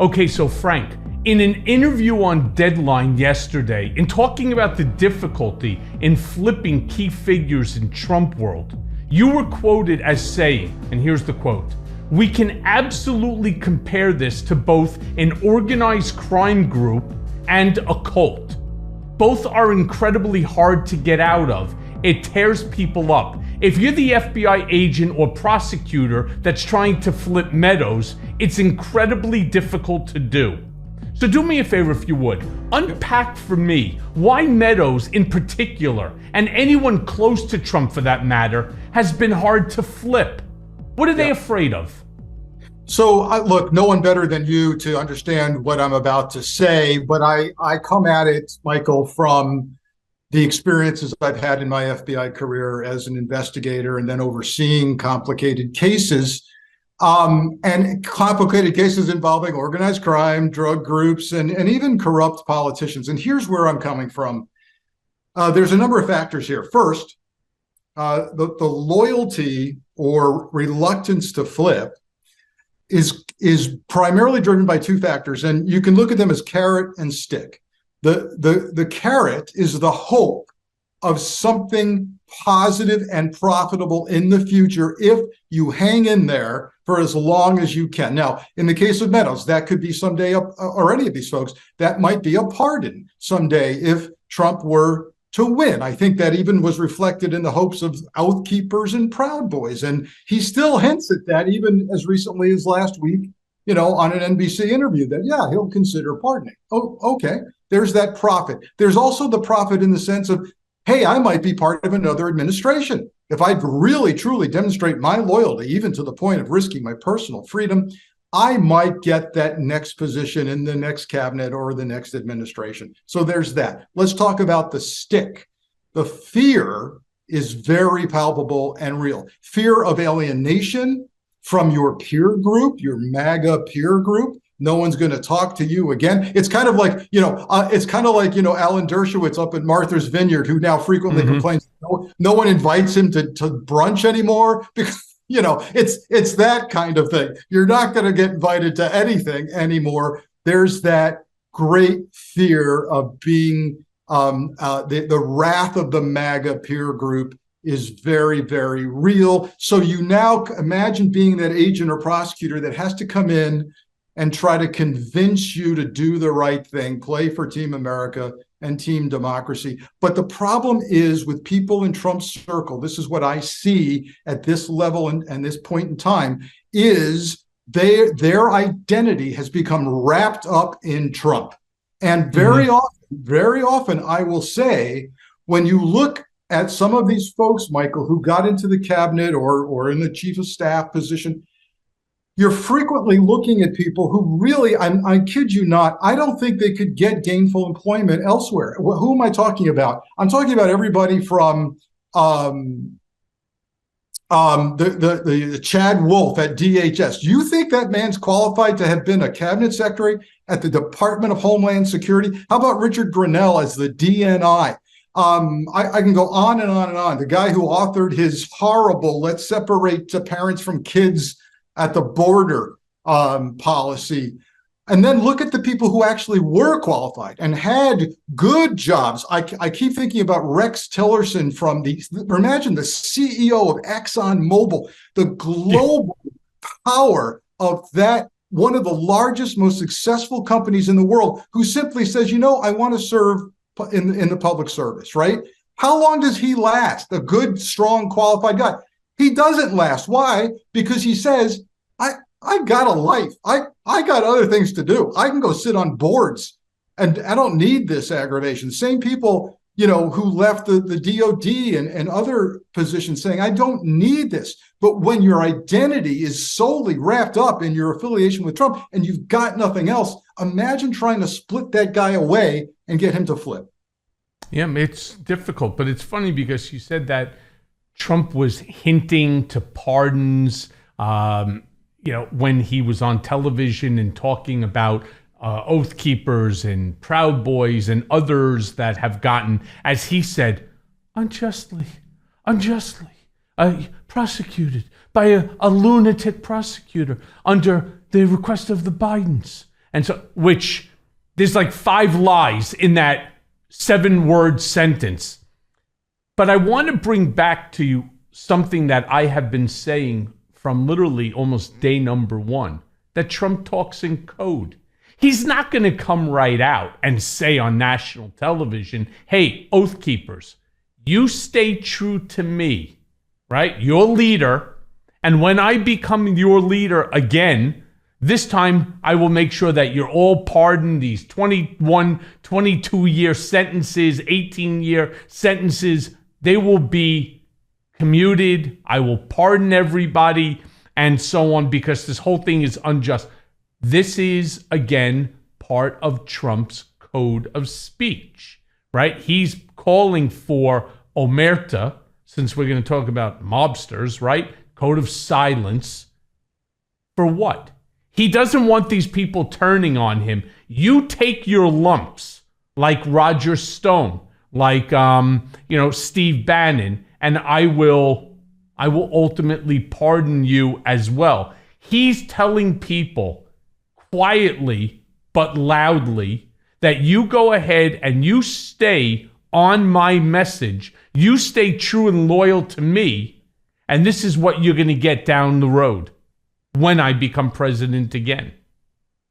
Okay, so Frank, in an interview on Deadline yesterday, in talking about the difficulty in flipping key figures in Trump world, you were quoted as saying, and here's the quote, "We can absolutely compare this to both an organized crime group and a cult. Both are incredibly hard to get out of. It tears people up. If you're the FBI agent or prosecutor that's trying to flip Meadows, it's incredibly difficult to do." So do me a favor if you would. Unpack for me why Meadows in particular, and anyone close to Trump for that matter, has been hard to flip. What are they afraid of? So look, no one better than you to understand what I'm about to say, but I come at it, Michael, from the experiences I've had in my FBI career as an investigator and then overseeing complicated cases, and complicated cases involving organized crime, drug groups, and even corrupt politicians. And here's where I'm coming from. There's a number of factors here. First, the loyalty or reluctance to flip is primarily driven by two factors, and you can look at them as carrot and stick. The carrot is the hope of something positive and profitable in the future if you hang in there for as long as you can. Now, in the case of Meadows, that could be someday, or any of these folks, that might be a pardon someday if Trump were to win. I think that even was reflected in the hopes of Oath Keepers and Proud Boys. And he still hints at that even as recently as last week, on an NBC interview that, yeah, he'll consider pardoning. Oh, okay. There's that profit. There's also the profit in the sense of, hey, I might be part of another administration. If I really, truly demonstrate my loyalty, even to the point of risking my personal freedom, I might get that next position in the next cabinet or the next administration. So there's that. Let's talk about the stick. The fear is very palpable and real. Fear of alienation from your peer group, your MAGA peer group. No one's going to talk to you again. It's kind of like, Alan Dershowitz up at Martha's Vineyard, who now frequently complains no one invites him to brunch anymore because, it's that kind of thing. You're not going to get invited to anything anymore. There's that great fear of being the wrath of the MAGA peer group is very, very real. So you now imagine being that agent or prosecutor that has to come in and try to convince you to do the right thing, play for Team America and Team Democracy. But the problem is with people in Trump's circle, this is what I see at this level and this point in time, is their identity has become wrapped up in Trump. And very often, I will say, when you look at some of these folks, Michael, who got into the cabinet or in the chief of staff position, you're frequently looking at people who really, I kid you not, I don't think they could get gainful employment elsewhere. Who am I talking about? I'm talking about everybody from the Chad Wolf at DHS. You think that man's qualified to have been a cabinet secretary at the Department of Homeland Security? How about Richard Grenell as the DNI? I can go on and on and on. The guy who authored his horrible "let's separate the parents from kids at the border" policy. And then look at the people who actually were qualified and had good jobs. I keep thinking about Rex Tillerson imagine the CEO of ExxonMobil, the global power of that, one of the largest, most successful companies in the world, who simply says, I want to serve in the public service, right? How long does he last? A good, strong, qualified guy. He doesn't last. Why? Because he says, I got a life. I got other things to do. I can go sit on boards and I don't need this aggravation. Same people, who left the DOD and other positions saying, I don't need this. But when your identity is solely wrapped up in your affiliation with Trump and you've got nothing else, imagine trying to split that guy away and get him to flip. Yeah, it's difficult, but it's funny because you said that Trump was hinting to pardons, when he was on television and talking about Oath Keepers and Proud Boys and others that have gotten, as he said, unjustly prosecuted by a lunatic prosecutor under the request of the Bidens. And so, which there's like 5 lies in that 7-word sentence. But I want to bring back to you something that I have been saying from literally almost day number 1, that Trump talks in code. He's not going to come right out and say on national television, hey, Oath Keepers, you stay true to me, right? Your leader. And when I become your leader again, this time I will make sure that you're all pardoned. These 21, 22-year sentences, 18-year sentences, they will be commuted. I will pardon everybody and so on, because this whole thing is unjust. This is, again, part of Trump's code of speech, right? He's calling for omerta, since we're going to talk about mobsters, right? Code of silence. For what? He doesn't want these people turning on him. You take your lumps, like Roger Stone, like Steve Bannon, and I will ultimately pardon you as well. He's telling people quietly but loudly that you go ahead and you stay on my message. You stay true and loyal to me, and this is what you're going to get down the road when I become president again.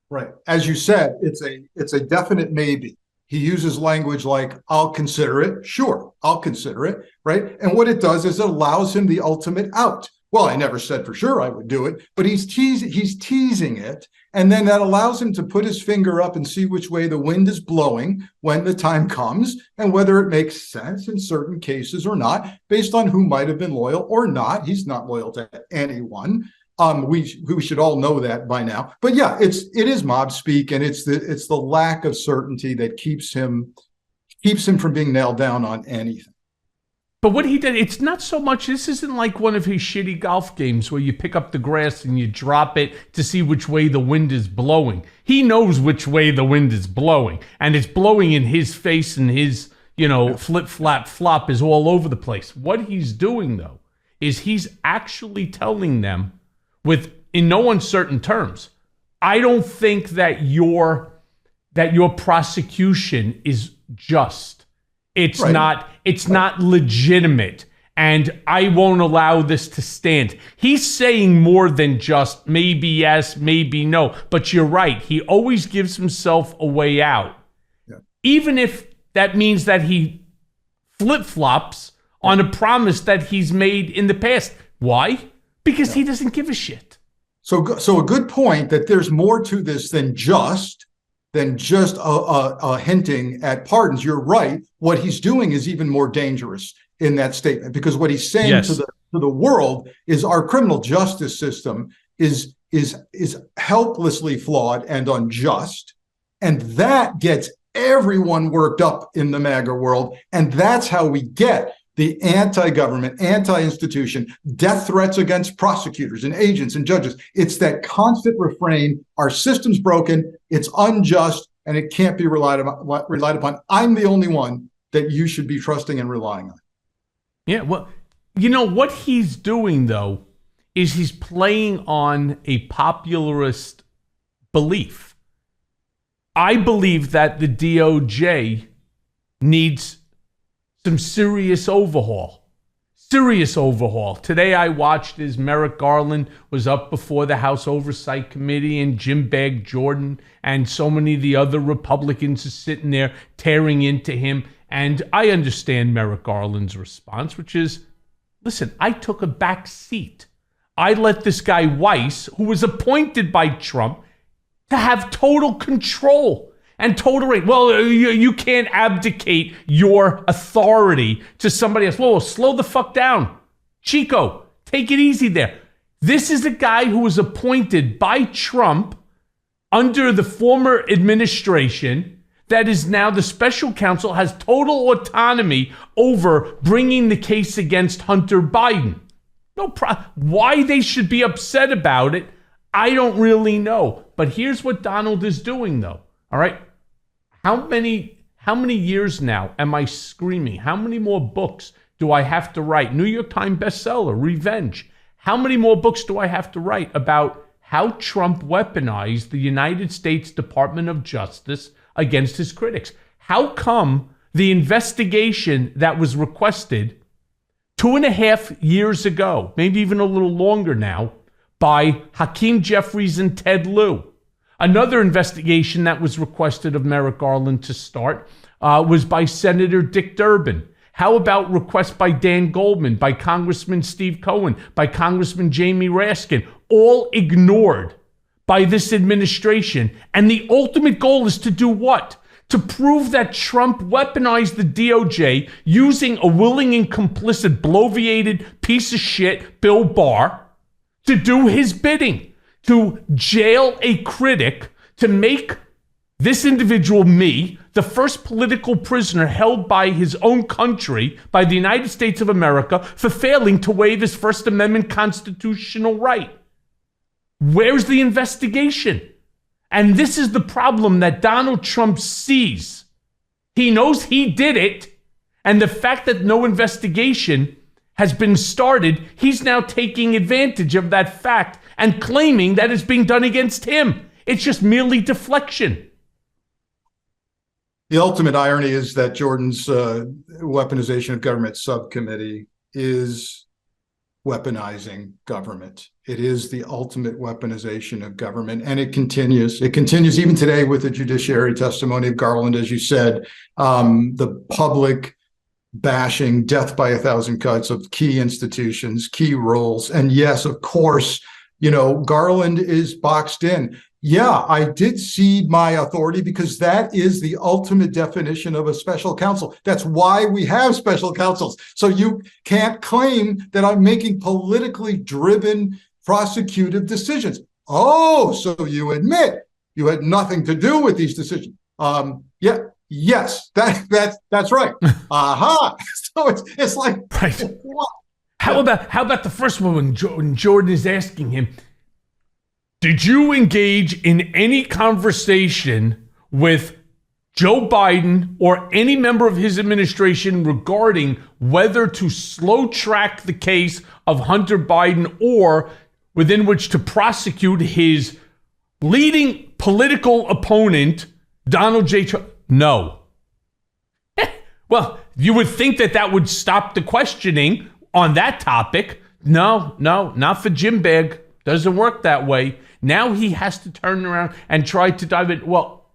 Right. As you said, it's a definite maybe. He uses language like, I'll consider it. Sure, I'll consider it, right? And what it does is it allows him the ultimate out. Well, I never said for sure I would do it, but he's teasing it. And then that allows him to put his finger up and see which way the wind is blowing when the time comes, and whether it makes sense in certain cases or not, based on who might have been loyal or not. He's not loyal to anyone. We should all know that by now. But yeah, it is mob speak, and it's the lack of certainty that keeps him from being nailed down on anything. But what he did, it's not so much, this isn't like one of his shitty golf games where you pick up the grass and you drop it to see which way the wind is blowing. He knows which way the wind is blowing, and it's blowing in his face, and his, flip, flap, flop is all over the place. What he's doing, though, is he's actually telling them, in no uncertain terms, I don't think that your prosecution is just. It's right. It's not legitimate, and I won't allow this to stand. He's saying more than just maybe yes, maybe no. But you're right. He always gives himself a way out. Yeah. Even if that means that he flip-flops on a promise that he's made in the past. Why? Because he doesn't give a shit. So a good point that there's more to this than just hinting at pardons. You're right. What he's doing is even more dangerous in that statement, because what he's saying to the world is our criminal justice system is helplessly flawed and unjust, and that gets everyone worked up in the MAGA world, and that's how we get the anti-government, anti-institution, death threats against prosecutors and agents and judges. It's that constant refrain, our system's broken, it's unjust, and it can't be relied upon. I'm the only one that you should be trusting and relying on. Yeah, well, what he's doing, though, is he's playing on a popularist belief. I believe that the DOJ needs some serious overhaul. Today I watched as Merrick Garland was up before the House Oversight Committee, and Jim Bag Jordan and so many of the other Republicans are sitting there tearing into him. And I understand Merrick Garland's response, which is, listen, I took a back seat. I let this guy Weiss, who was appointed by Trump, to have total control and total right. Well, you can't abdicate your authority to somebody else. Whoa, slow the fuck down. Chico, take it easy there. This is a guy who was appointed by Trump under the former administration that is now the special counsel, has total autonomy over bringing the case against Hunter Biden. Why they should be upset about it, I don't really know. But here's what Donald is doing, though. All right? How many years now am I screaming? How many more books do I have to write? New York Times bestseller, Revenge. How many more books do I have to write about how Trump weaponized the United States Department of Justice against his critics. How come the investigation that was requested 2.5 years ago, maybe even a little longer now, by Hakeem Jeffries and Ted Lieu, another investigation that was requested of Merrick Garland to start, was by Senator Dick Durbin. How about requests by Dan Goldman, by Congressman Steve Cohen, by Congressman Jamie Raskin, all ignored by this administration? And the ultimate goal is to do what? To prove that Trump weaponized the DOJ using a willing and complicit, bloviated piece of shit, Bill Barr, to do his bidding, to jail a critic, to make this individual, me, the first political prisoner held by his own country, by the United States of America, for failing to waive his First Amendment constitutional right. Where's the investigation? And this is the problem that Donald Trump sees. He knows he did it, and the fact that no investigation has been started, he's now taking advantage of that fact and claiming that it's being done against him. It's just merely deflection. The ultimate irony is that Jordan's weaponization of government subcommittee is weaponizing government. It is the ultimate weaponization of government, and it continues. It continues even today with the judiciary testimony of Garland, as you said, the public bashing, death by 1,000 cuts of key institutions, key roles. And yes, of course, Garland is boxed in. Yeah, I did cede my authority because that is the ultimate definition of a special counsel. That's why we have special counsels. So you can't claim that I'm making politically driven prosecutive decisions. Oh, so you admit you had nothing to do with these decisions. Yes, that's right. Aha. So it's like, right. What? How about the first one when Jordan is asking him, did you engage in any conversation with Joe Biden or any member of his administration regarding whether to slow track the case of Hunter Biden or within which to prosecute his leading political opponent, Donald J. Trump? No. Well, you would think that would stop the questioning on that topic. No, not for Jim Bag. Doesn't work that way. Now he has to turn around and try to dive in. Well,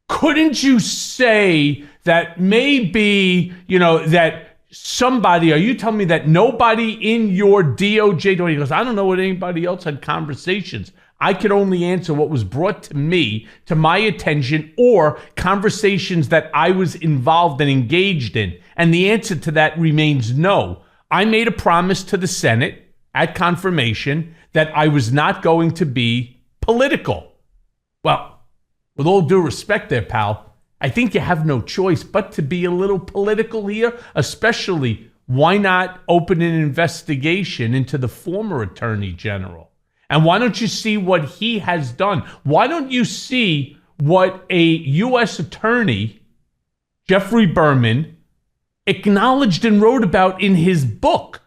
couldn't you say that maybe, that somebody, are you telling me that nobody in your DOJ, he goes, I don't know what anybody else had conversations. I could only answer what was brought to me, to my attention, or conversations that I was involved and engaged in. And the answer to that remains no. I made a promise to the Senate at confirmation that I was not going to be political. Well, with all due respect there, pal, I think you have no choice but to be a little political here, especially why not open an investigation into the former Attorney General? And why don't you see what he has done? Why don't you see what a U.S. attorney, Jeffrey Berman, acknowledged and wrote about in his book,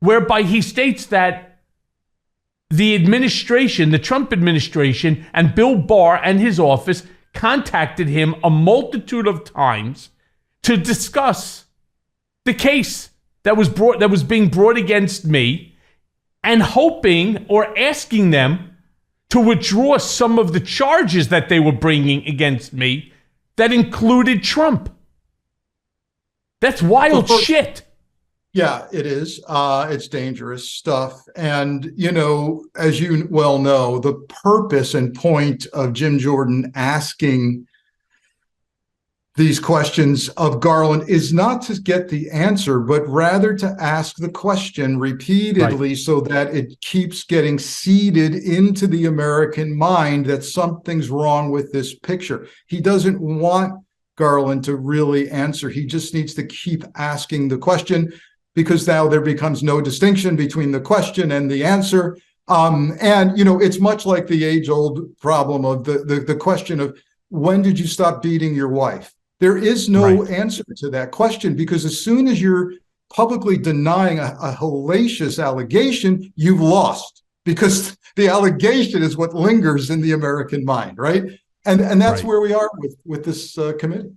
whereby he states that the administration, the Trump administration, and Bill Barr and his office contacted him a multitude of times to discuss the case that was being brought against me, and hoping or asking them to withdraw some of the charges that they were bringing against me that included Trump. That's wild shit. Yeah, it is. It's dangerous stuff. And, as you well know, the purpose and point of Jim Jordan asking these questions of Garland is not to get the answer, but rather to ask the question repeatedly, right, so that it keeps getting seeded into the American mind that something's wrong with this picture. He doesn't want Garland to really answer. He just needs to keep asking the question, because now there becomes no distinction between the question and the answer. It's much like the age-old problem of the question of, when did you stop beating your wife? There is no answer to that question, because as soon as you're publicly denying a hellacious allegation, you've lost. because the allegation is what lingers in the American mind, right? And that's Right. where we are with this committee.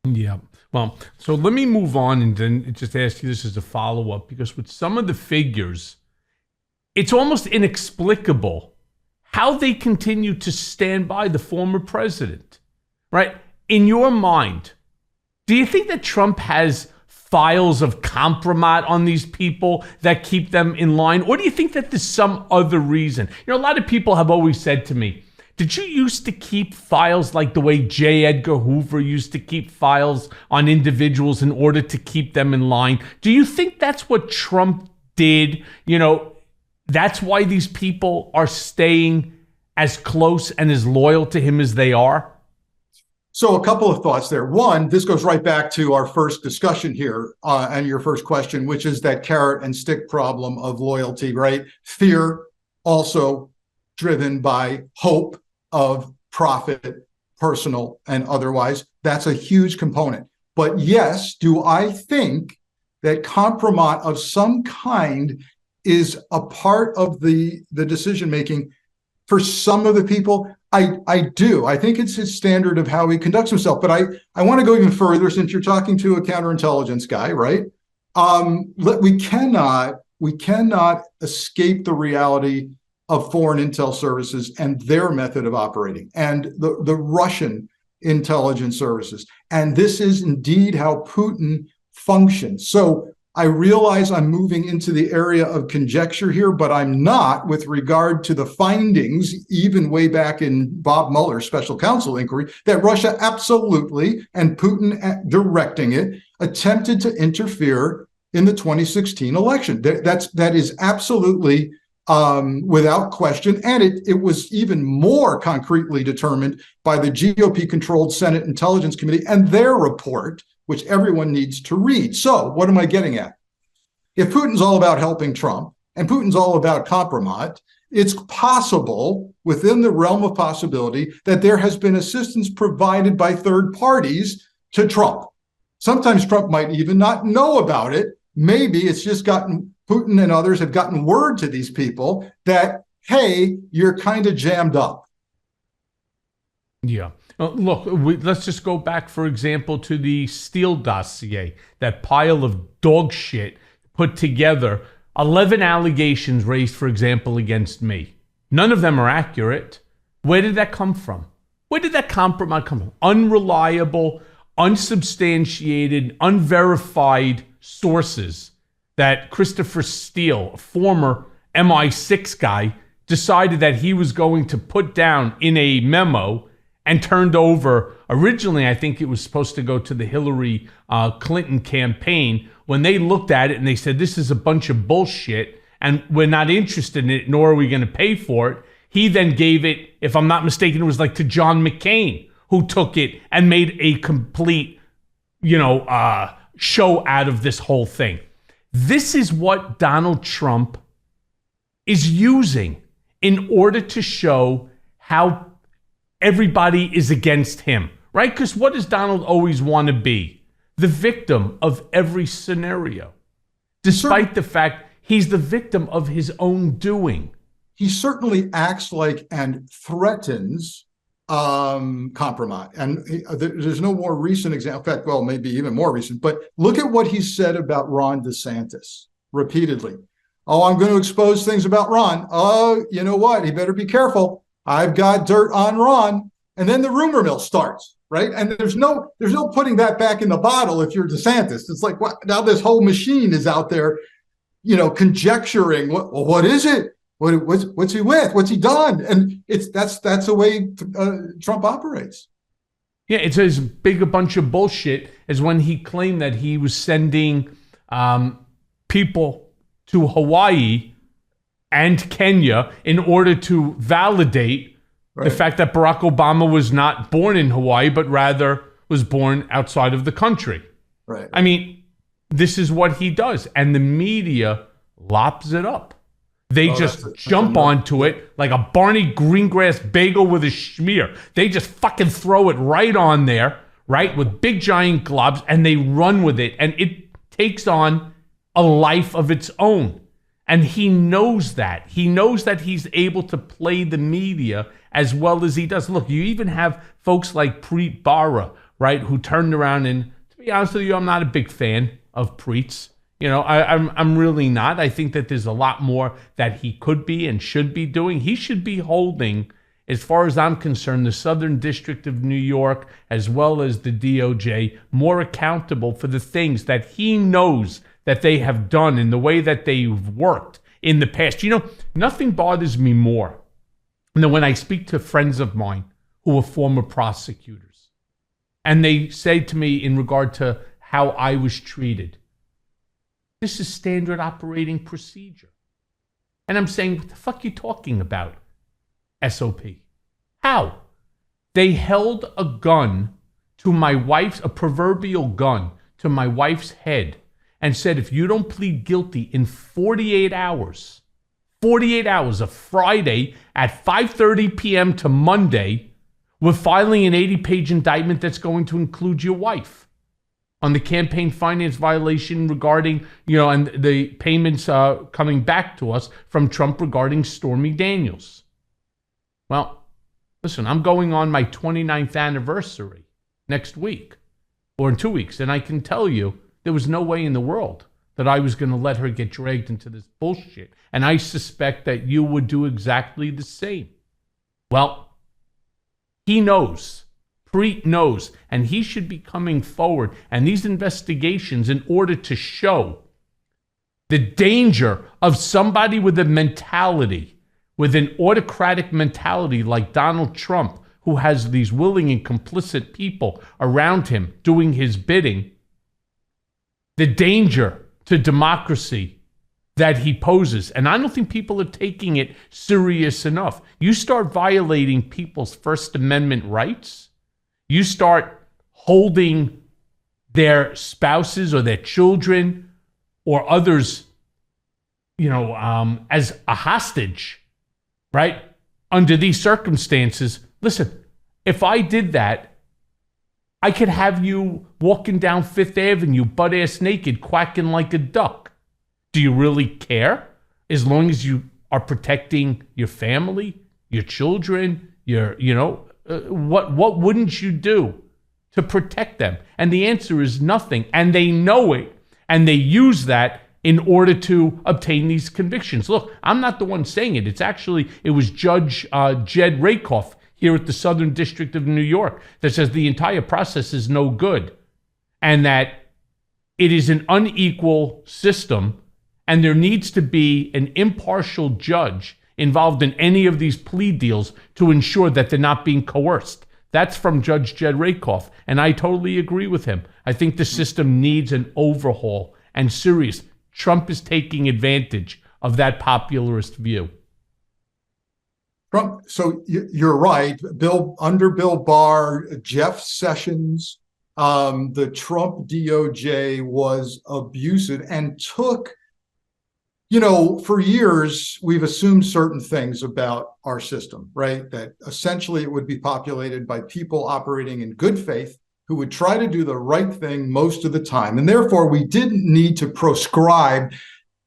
Yeah. Well, so let me move on and then just ask you this as a follow-up, because with some of the figures, it's almost inexplicable how they continue to stand by the former president, right? In your mind, do you think that Trump has files of compromise on these people that keep them in line? Or do you think that there's some other reason? You know, a lot of people have always said to me, did you used to keep files like the way J. Edgar Hoover used to keep files on individuals in order to keep them in line? Do you think that's what Trump did? You know, that's why these people are staying as close and as loyal to him as they are? So a couple of thoughts there. One, this goes right back to our first discussion here and your first question, which is that carrot and stick problem of loyalty, right? Fear, also driven by hope of profit, personal and otherwise. That's a huge component. But yes, do I think that compromise of some kind is a part of the decision-making for some of the people? I do. I think it's his standard of how he conducts himself. But I want to go even further, since you're talking to a counterintelligence guy, right? We cannot escape the reality of foreign intel services and their method of operating, and the Russian intelligence services. And this is indeed how Putin functions. So I realize I'm moving into the area of conjecture here, but I'm not with regard to the findings, even way back in Bob Mueller's special counsel inquiry, that Russia absolutely, and Putin directing it, attempted to interfere in the 2016 election. That is absolutely without question. And it was even more concretely determined by the GOP-controlled Senate Intelligence Committee and their report, which everyone needs to read. So what am I getting at? If Putin's all about helping Trump and Putin's all about compromise, it's possible, within the realm of possibility, that there has been assistance provided by third parties to Trump. Sometimes Trump might even not know about it. Maybe it's just Putin and others have gotten word to these people that, hey, you're kind of jammed up. Yeah. Look, let's just go back, for example, to the Steele dossier, that pile of dog shit put together. 11 allegations raised, for example, against me. None of them are accurate. Where did that come from? Where did that compromise come from? Unreliable, unsubstantiated, unverified sources that Christopher Steele, a former MI6 guy, decided that he was going to put down in a memo and turned over. Originally, I think it was supposed to go to the Hillary Clinton campaign. When they looked at it and they said, this is a bunch of bullshit and we're not interested in it, nor are we going to pay for it, he then gave it, if I'm not mistaken, it was like to John McCain, who took it and made a complete, show out of this whole thing. This is what Donald Trump is using in order to show how everybody is against him, right? Because what does Donald always want to be? The victim of every scenario, despite the fact he's the victim of his own doing. He certainly acts like and threatens compromise. And there's no more recent example. In fact, well, maybe even more recent, but look at what he said about Ron DeSantis repeatedly. Oh, I'm going to expose things about Ron. Oh, you know what? He better be careful. I've got dirt on Ron. And then the rumor mill starts, right? And there's no putting that back in the bottle if you're DeSantis. It's like, what? Now this whole machine is out there, conjecturing. What is it? What's he with? What's he done? And that's the way Trump operates. Yeah, it's as big a bunch of bullshit as when he claimed that he was sending people to Hawaii and Kenya in order to validate the fact that Barack Obama was not born in Hawaii, but rather was born outside of the country. Right. I mean, this is what he does. And the media lops it up. They just jump onto it like a Barney Greengrass bagel with a schmear. They just fucking throw it right on there, right, with big giant globs, and they run with it. And it takes on a life of its own. And he knows that. He knows that he's able to play the media as well as he does. Look, you even have folks like Preet Bharara, right, who turned around and, to be honest with you, I'm not a big fan of Preet's. I'm really not. I think that there's a lot more that he could be and should be doing. He should be holding, as far as I'm concerned, the Southern District of New York, as well as the DOJ, more accountable for the things that he knows that they have done in the way that they've worked in the past. Nothing bothers me more than when I speak to friends of mine who are former prosecutors, and they say to me in regard to how I was treated, this is standard operating procedure. And I'm saying, what the fuck are you talking about, SOP? How? They held a gun to my wife's, a proverbial gun to my wife's head, and said, if you don't plead guilty in 48 hours, a Friday at 5:30 p.m. to Monday, we're filing an 80-page indictment that's going to include your wife on the campaign finance violation regarding, and the payments coming back to us from Trump regarding Stormy Daniels. Well, listen, I'm going on my 29th anniversary next week, or in 2 weeks, and I can tell you, there was no way in the world that I was going to let her get dragged into this bullshit. And I suspect that you would do exactly the same. Well, he knows. Preet knows. And he should be coming forward. And these investigations, in order to show the danger of somebody with a mentality, with an autocratic mentality like Donald Trump, who has these willing and complicit people around him doing his bidding, the danger to democracy that he poses. And I don't think people are taking it serious enough. You start violating people's First Amendment rights, you start holding their spouses or their children or others, as a hostage, right? Under these circumstances, listen, if I did that, I could have you walking down Fifth Avenue, butt-ass naked, quacking like a duck. Do you really care? As long as you are protecting your family, your children, what wouldn't you do to protect them? And the answer is nothing. And they know it. And they use that in order to obtain these convictions. Look, I'm not the one saying it. It was Judge Jed Rakoff here at the Southern District of New York that says the entire process is no good and that it is an unequal system and there needs to be an impartial judge involved in any of these plea deals to ensure that they're not being coerced. That's from Judge Jed Rakoff, and I totally agree with him. I think the system needs an overhaul, and serious. Trump is taking advantage of that popularist view. Trump, so you're right. Under Bill Barr, Jeff Sessions, the Trump DOJ was abusive and took, for years, we've assumed certain things about our system, right? That essentially it would be populated by people operating in good faith who would try to do the right thing most of the time. And therefore, we didn't need to proscribe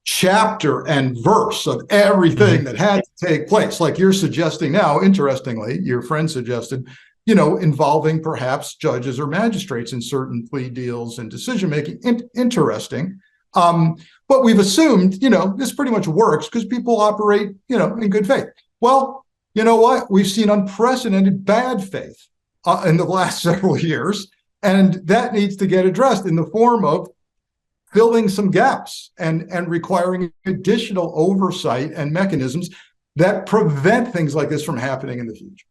chapter and verse of everything that had to take place, like you're suggesting now. Interestingly, your friend suggested, involving perhaps judges or magistrates in certain plea deals and decision making. Interesting. But we've assumed, this pretty much works because people operate, in good faith. Well, you know what? We've seen unprecedented bad faith in the last several years, and that needs to get addressed in the form of filling some gaps and requiring additional oversight and mechanisms that prevent things like this from happening in the future.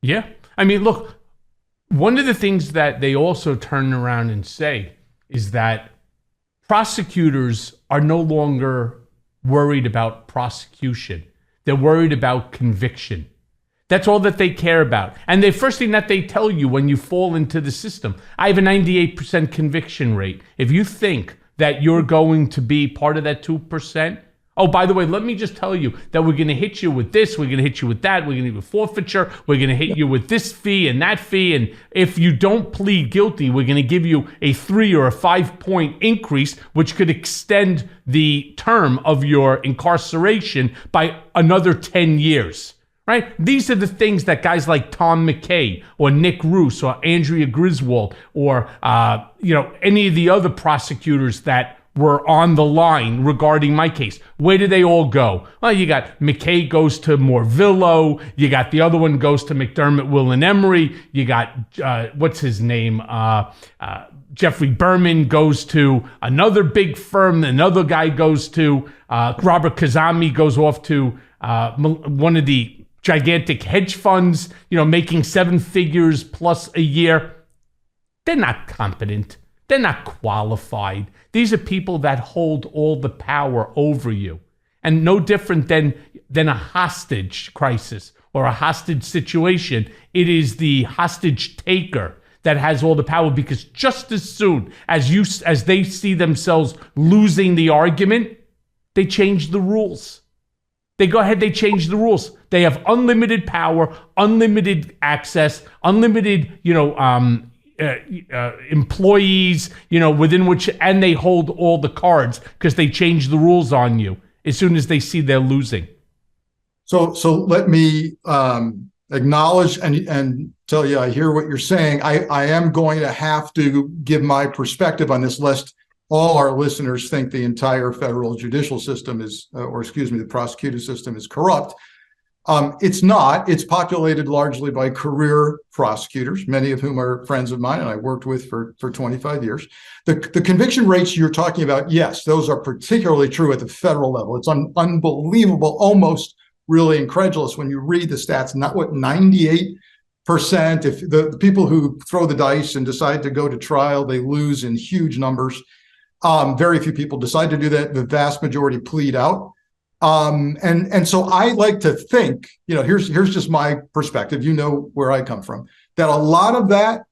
Yeah. I mean, look, one of the things that they also turn around and say is that prosecutors are no longer worried about prosecution. They're worried about conviction. That's all that they care about. And the first thing that they tell you when you fall into the system, I have a 98% conviction rate. If you think that you're going to be part of that 2%, Oh, by the way, let me just tell you that we're going to hit you with this, we're going to hit you with that, we're going to hit you with forfeiture, we're going to hit you with this fee and that fee, and if you don't plead guilty, we're going to give you a 3 or a 5 point increase, which could extend the term of your incarceration by another 10 years. Right? These are the things that guys like Tom McKay or Nick Roos or Andrea Griswold or any of the other prosecutors that were on the line regarding my case. Where do they all go? Well, you got McKay goes to Morvillo. You got the other one goes to McDermott, Will and Emery. You got, what's his name? Jeffrey Berman goes to another big firm. Another guy goes to, Robert Kazami goes off to one of the gigantic hedge funds, making 7 figures plus a year. They're not competent. They're not qualified. These are people that hold all the power over you. And no different than a hostage crisis or a hostage situation. It is the hostage taker that has all the power, because just as soon as they see themselves losing the argument, they change the rules. They go ahead, they change the rules. They have unlimited power, unlimited access, unlimited, employees, within which, and they hold all the cards because they change the rules on you as soon as they see they're losing. So let me acknowledge and tell you, I hear what you're saying. I am going to have to give my perspective on this, lest all our listeners think the entire federal judicial system the prosecutive system is corrupt. It's not. It's populated largely by career prosecutors, many of whom are friends of mine and I worked with for 25 years. The conviction rates you're talking about, yes, those are particularly true at the federal level. It's unbelievable, almost really incredulous when you read the stats. 98%. If the people who throw the dice and decide to go to trial, they lose in huge numbers. Very few people decide to do that. The vast majority plead out. And so I like to think, here's just my perspective, where I come from, that a lot of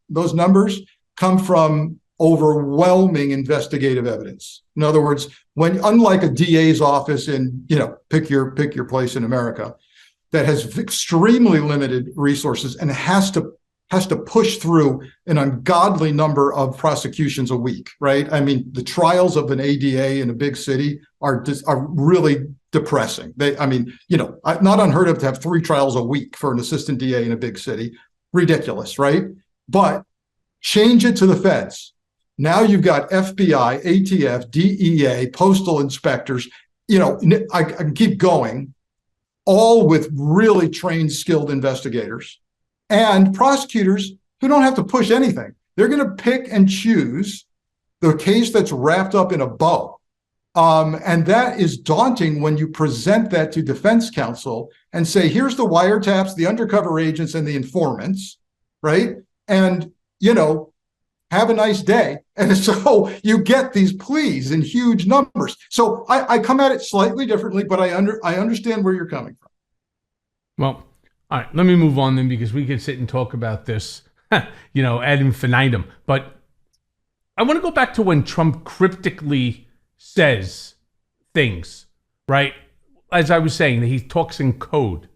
those numbers come from overwhelming investigative evidence. In other words, unlike a DA's office in, pick your place in America, that has extremely limited resources and has to push through an ungodly number of prosecutions a week, right? I mean, the trials of an ADA in a big city are really depressing. Not unheard of to have 3 trials a week for an assistant DA in a big city. Ridiculous, right? But change it to the feds. Now you've got FBI, ATF, DEA, postal inspectors, I can keep going, all with really trained, skilled investigators and prosecutors who don't have to push anything. They're going to pick and choose the case that's wrapped up in a bow. And that is daunting when you present that to defense counsel and say, here's the wiretaps, the undercover agents, and the informants, right? And, have a nice day. And so you get these pleas in huge numbers. So I come at it slightly differently, but I understand where you're coming from. Well, all right, let me move on then, because we could sit and talk about this, ad infinitum. But I want to go back to when Trump cryptically says things, right? As I was saying, he talks in code.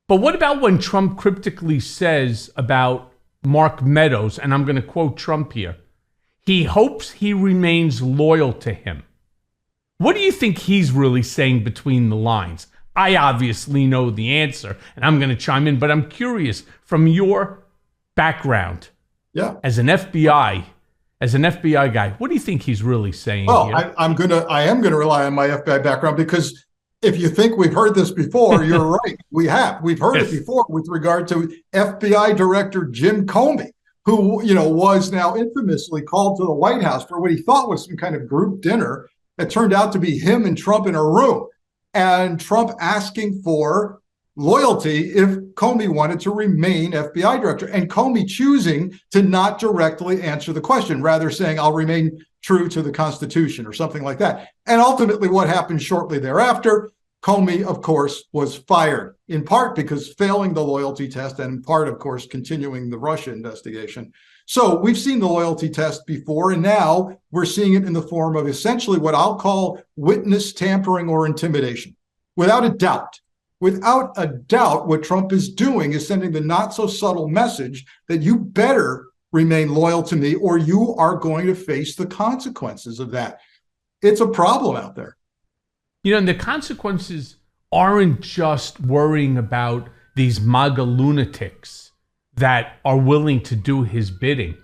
But what about when Trump cryptically says about Mark Meadows, and I'm going to quote Trump here, he hopes he remains loyal to him. What do you think he's really saying between the lines? I obviously know the answer, and I'm going to chime in, but I'm curious, from your background, as an FBI guy, what do you think he's really saying here? I am going to rely on my FBI background, because if you think we've heard this before, you're right. We've heard it before with regard to FBI Director Jim Comey, who, was now infamously called to the White House for what he thought was some kind of group dinner. It turned out to be him and Trump in a room, and Trump asking for loyalty if Comey wanted to remain FBI director, and Comey choosing to not directly answer the question, rather saying, I'll remain true to the Constitution or something like that. And ultimately what happened shortly thereafter, Comey, of course, was fired, in part because failing the loyalty test, and in part, of course, continuing the Russia investigation. So we've seen the loyalty test before, and now we're seeing it in the form of essentially what I'll call witness tampering or intimidation. Without a doubt, what Trump is doing is sending the not so subtle message that you better remain loyal to me or you are going to face the consequences of that. It's a problem out there. And the consequences aren't just worrying about these MAGA lunatics that are willing to do his bidding.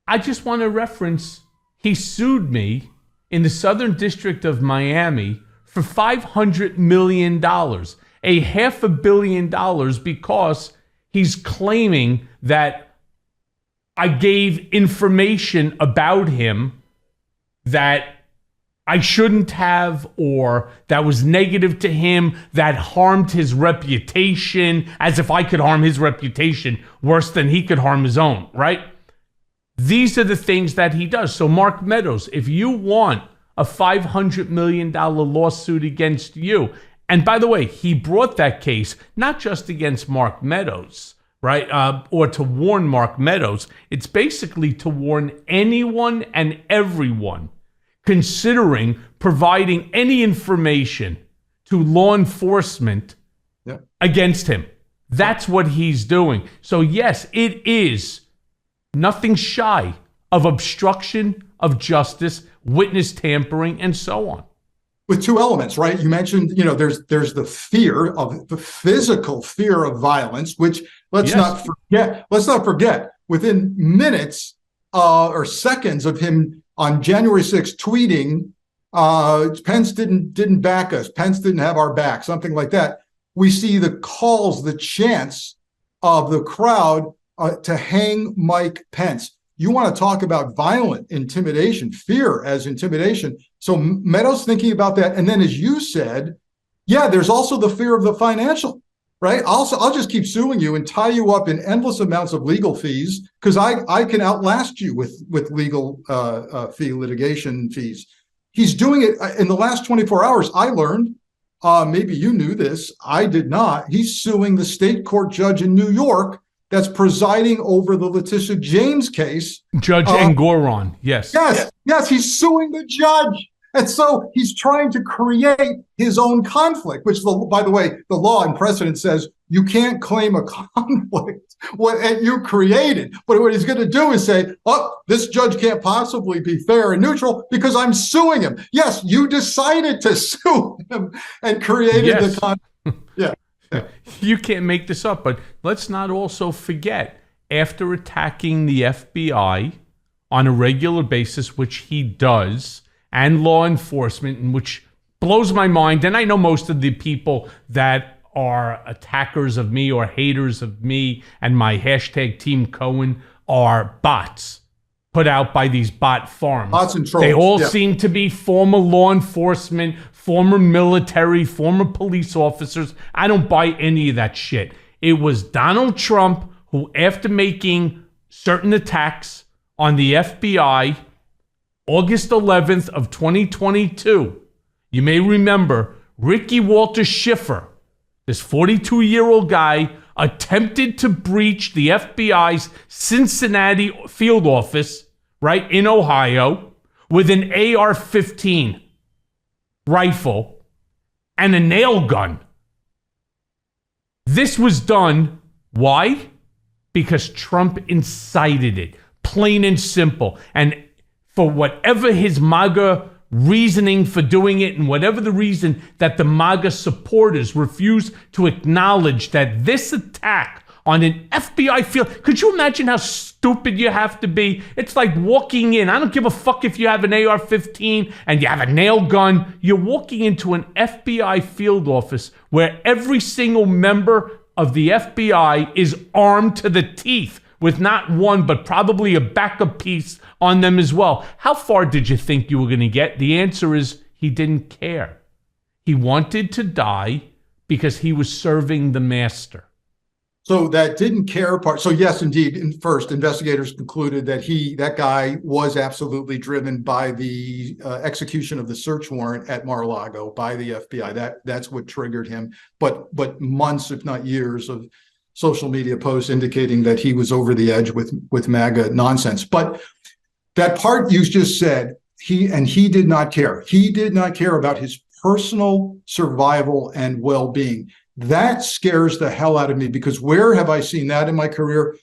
I just want to reference, he sued me in the Southern District of Miami for $500 million, $500 million, because he's claiming that I gave information about him that I shouldn't have, or that was negative to him, that harmed his reputation, as if I could harm his reputation worse than he could harm his own, right? These are the things that he does. So Mark Meadows, if you want a $500 million lawsuit against you, and by the way, he brought that case not just against Mark Meadows, right? Or to warn Mark Meadows. It's basically to warn anyone and everyone considering providing any information to law enforcement against him. That's what he's doing. So yes, it is nothing shy of obstruction of justice, witness tampering, and so on. With two elements, right? You mentioned, there's the fear of the physical fear of violence, which let's not forget, within minutes or seconds of him on January 6th tweeting, Pence didn't back us, Pence didn't have our back, something like that. We see the calls, the chants of the crowd to hang Mike Pence. You want to talk about violent intimidation, fear as intimidation. So Meadows thinking about that. And then, as you said, there's also the fear of the financial, right? I'll just keep suing you and tie you up in endless amounts of legal fees because I can outlast you with legal fee litigation fees. He's doing it in the last 24 hours. I learned, maybe you knew this, I did not. He's suing the state court judge in New York that's presiding over the Letitia James case. Judge Engoron, yes. Yes, he's suing the judge. And so he's trying to create his own conflict, which, by the way, the law and precedent says you can't claim a conflict what you created. But what he's going to do is say, this judge can't possibly be fair and neutral because I'm suing him. Yes, you decided to sue him and created the conflict. Yeah. You can't make this up, but let's not also forget, after attacking the FBI on a regular basis, which he does, and law enforcement, and which blows my mind, and I know most of the people that are attackers of me or haters of me and my hashtag Team Cohen are bots put out by these bot farms. Bots and trolls. They all seem to be former law enforcement, former military, former police officers. I don't buy any of that shit. It was Donald Trump who, after making certain attacks on the FBI, August 11th of 2022, you may remember Ricky Walter Schiffer, this 42-year-old guy, attempted to breach the FBI's Cincinnati field office, right, in Ohio, with an AR-15 rifle and a nail gun. This was done, why? Because Trump incited it, plain and simple. And for whatever his MAGA reasoning for doing it, and whatever the reason that the MAGA supporters refuse to acknowledge that this attack on an FBI field, could you imagine how stupid you have to be? It's like walking in. I don't give a fuck if you have an AR-15 and you have a nail gun. You're walking into an FBI field office where every single member of the FBI is armed to the teeth, with not one, but probably a backup piece on them as well. How far did you think you were going to get? The answer is he didn't care. He wanted to die because he was serving the master. So that didn't care part. So yes, indeed. First, investigators concluded that that guy was absolutely driven by the execution of the search warrant at Mar-a-Lago by the FBI. That's what triggered him. But months, if not years, of social media posts indicating that he was over the edge with MAGA nonsense. But that part you just said, he did not care. He did not care about his personal survival and well-being. That scares the hell out of me, because where have I seen that in my career?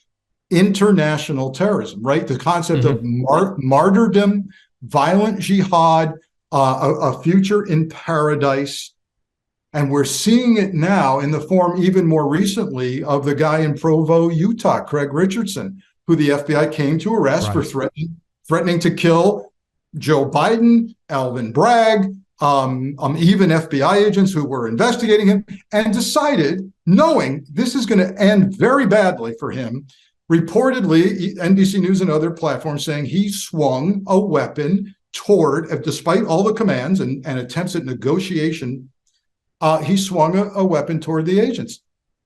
International terrorism, right? The concept of martyrdom, violent jihad, a future in paradise. And we're seeing it now in the form, even more recently, of the guy in Provo, Utah, Craig Richardson, who the FBI came to arrest for threatening to kill Joe Biden, Alvin Bragg, even FBI agents who were investigating him, and decided, knowing this is going to end very badly for him, reportedly, NBC News and other platforms saying he swung a weapon toward, despite all the commands and attempts at negotiation, he swung a weapon toward the agents.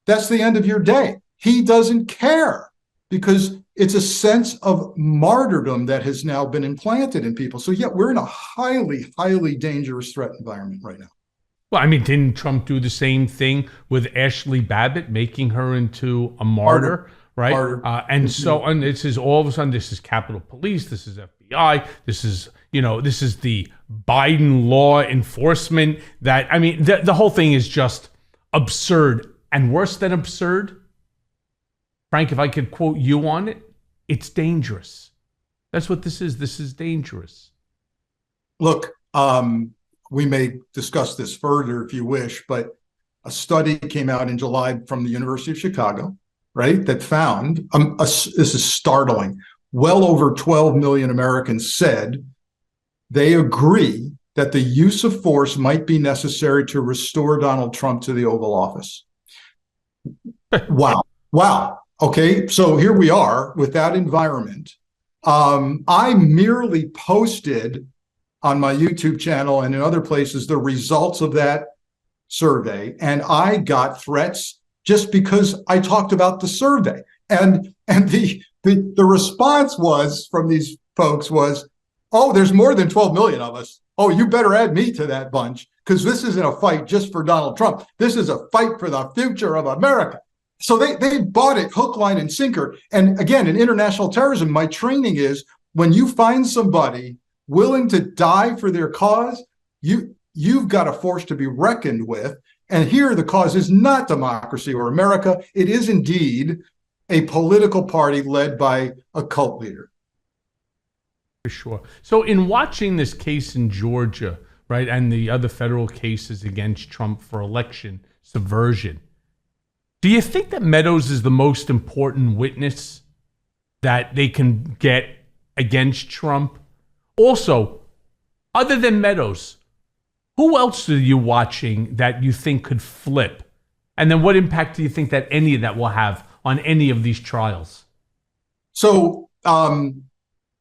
That's the end of your day. He doesn't care, because it's a sense of martyrdom that has now been implanted in people. So yeah, we're in a highly, highly dangerous threat environment right now. Well, I mean, didn't Trump do the same thing with Ashley Babbitt, making her into a martyr, right? And so on. This is all of a sudden, this is Capitol Police, this is FBI, this is the Biden law enforcement. That, I mean, the whole thing is just absurd. And worse than absurd, Frank, if I could quote you on it, it's dangerous. That's what this is. This is dangerous. Look, we may discuss this further if you wish, but a study came out in July from the University of Chicago, right, that found, this is startling, well over 12 million Americans said they agree that the use of force might be necessary to restore Donald Trump to the Oval Office. Wow. Okay, so here we are with that environment. I merely posted on my YouTube channel and in other places the results of that survey, and I got threats just because I talked about the survey. And the response was from these folks was, oh, there's more than 12 million of us. Oh, you better add me to that bunch, because this isn't a fight just for Donald Trump. This is a fight for the future of America. So they bought it hook, line, and sinker. And again, in international terrorism, my training is, when you find somebody willing to die for their cause, you've got a force to be reckoned with. And here the cause is not democracy or America. It is indeed a political party led by a cult leader. For sure. So in watching this case in Georgia, right, and the other federal cases against Trump for election subversion, do you think that Meadows is the most important witness that they can get against Trump? Also, other than Meadows, who else are you watching that you think could flip? And then what impact do you think that any of that will have on any of these trials? So,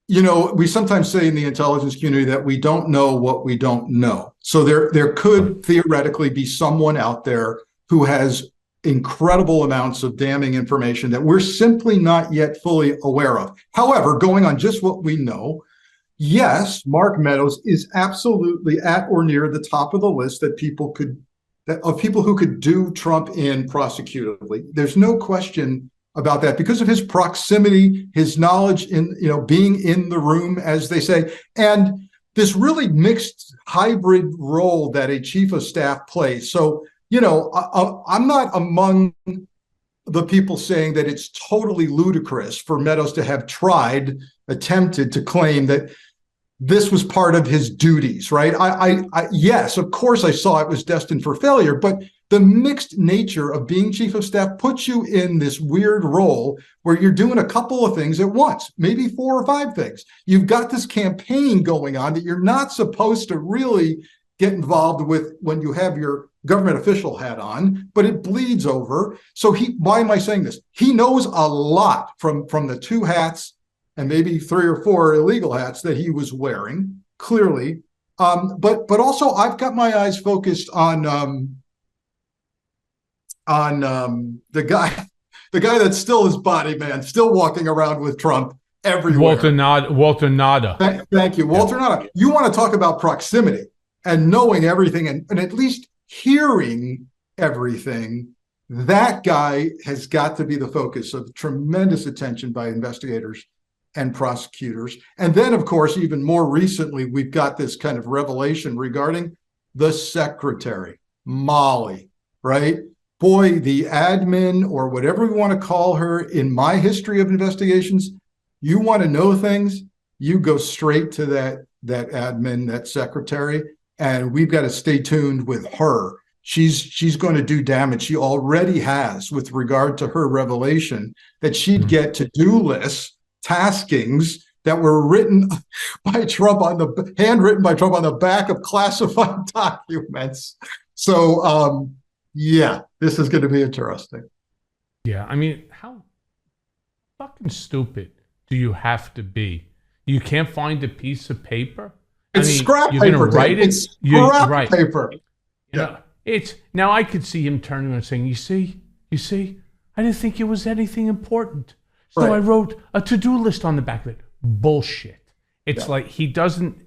we sometimes say in the intelligence community that we don't know what we don't know. So there could theoretically be someone out there who has incredible amounts of damning information that we're simply not yet fully aware of. However, going on just what we know, yes, Mark Meadows is absolutely at or near the top of the list of people who could do Trump in prosecutively. There's no question about that, because of his proximity, his knowledge in, being in the room, as they say, and this really mixed hybrid role that a chief of staff plays. So, I'm not among the people saying that it's totally ludicrous for Meadows to have attempted to claim that this was part of his duties, right? Yes, of course I saw it was destined for failure, but the mixed nature of being chief of staff puts you in this weird role where you're doing a couple of things at once, maybe 4 or 5 things. You've got this campaign going on that you're not supposed to really get involved with when you have your government official hat on, but it bleeds over. So why am I saying this? He knows a lot from the 2 hats and maybe 3 or 4 illegal hats that he was wearing, clearly. But also I've got my eyes focused on the guy that's still his body man, still walking around with Trump everywhere. Walter Nada. Thank you, Walter Nada. You want to talk about proximity and knowing everything and at least hearing everything. That guy has got to be the focus of tremendous attention by investigators and prosecutors. And then, of course, even more recently, we've got this kind of revelation regarding the secretary, Molly, right? Boy, the admin, or whatever we want to call her, in my history of investigations, you want to know things, you go straight to that admin, that secretary, and we've got to stay tuned with her. She's going to do damage. She already has, with regard to her revelation that she'd get to-do lists, taskings that were written by Trump handwritten by Trump on the back of classified documents. So, yeah, this is going to be interesting. Yeah, I mean, how fucking stupid do you have to be? You can't find a piece of paper? It's scrap paper. You're going to write it? It's scrap paper. You know, now I could see him turning and saying, you see, I didn't think it was anything important. So I wrote a to-do list on the back of it. Bullshit. It's like he doesn't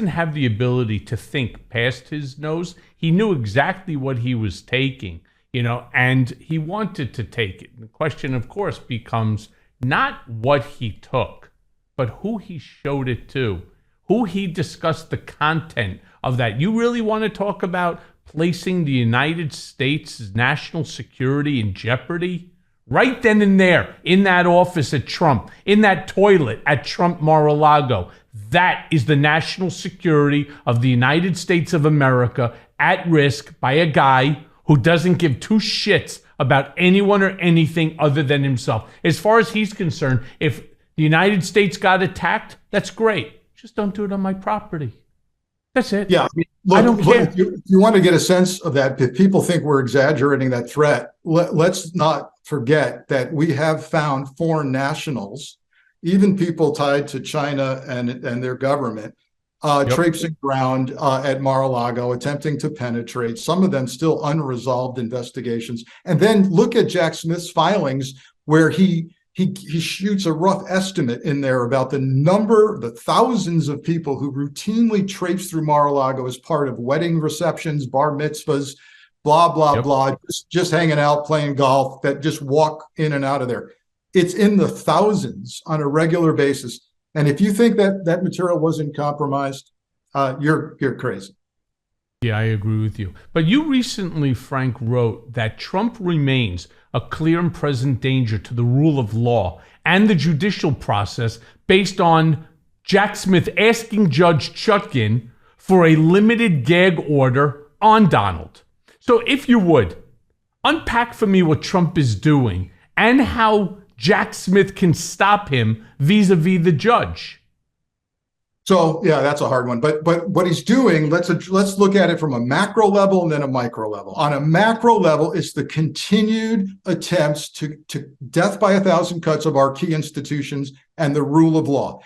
have the ability to think past his nose. He knew exactly what he was taking, and he wanted to take it. The question, of course, becomes not what he took, but who he showed it to, who he discussed the content of that. You really want to talk about placing the United States' national security in jeopardy? Right then and there, in that office at Trump, in that toilet at Trump Mar-a-Lago, that is the national security of the United States of America at risk by a guy who doesn't give two shits about anyone or anything other than himself. As far as he's concerned, if the United States got attacked, that's great. Just don't do it on my property. That's it. Yeah. I don't care. If you want to get a sense of that, if people think we're exaggerating that threat, let's not forget that we have found foreign nationals, even people tied to China and their government, traipsing around at Mar-a-Lago, attempting to penetrate, some of them still unresolved investigations. And then look at Jack Smith's filings, where he shoots a rough estimate in there about the thousands of people who routinely traipse through Mar-a-Lago as part of wedding receptions, bar mitzvahs, blah, blah, blah, just hanging out, playing golf, that just walk in and out of there. It's in the thousands on a regular basis. And if you think that material wasn't compromised, you're crazy. Yeah, I agree with you. But you recently, Frank, wrote that Trump remains a clear and present danger to the rule of law and the judicial process based on Jack Smith asking Judge Chutkan for a limited gag order on Donald. So if you would, unpack for me what Trump is doing and how Jack Smith can stop him vis-a-vis the judge. So, yeah, that's a hard one. But what he's doing, let's look at it from a macro level and then a micro level. On a macro level, it's the continued attempts to death by 1,000 cuts of our key institutions and the rule of law.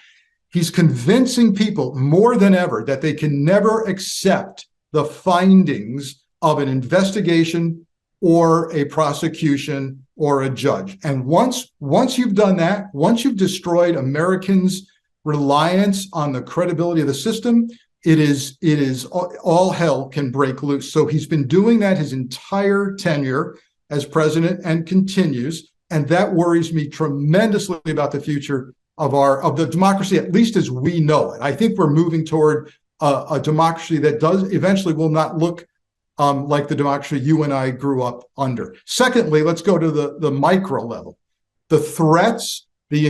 He's convincing people more than ever that they can never accept the findings of an investigation or a prosecution or a judge. And once you've done that, once you've destroyed Americans' reliance on the credibility of the system, it is all hell can break loose. So he's been doing that his entire tenure as president and continues, and that worries me tremendously about the future of the democracy, at least as we know it. I think we're moving toward a democracy that eventually will not look like the democracy you and I grew up under. Secondly, let's go to the micro level. The threats, the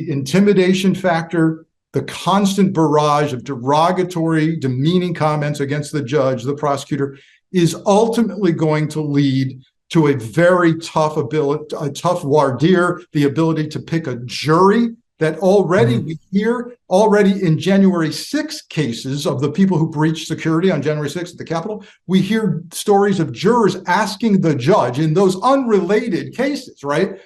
intimidation factor, the constant barrage of derogatory, demeaning comments against the judge, the prosecutor, is ultimately going to lead to a very tough voir dire, the ability to pick a jury that already we hear in January 6 cases of the people who breached security on January 6th at the Capitol. We hear stories of jurors asking the judge in those unrelated cases, right?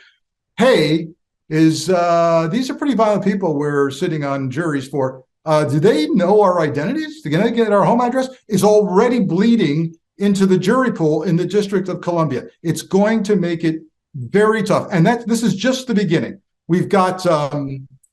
Hey, these are pretty violent people we're sitting on juries for. Do they know our identities? Do they get our home address? Is already bleeding into the jury pool in the District of Columbia. It's going to make it very tough. And this is just the beginning. We've got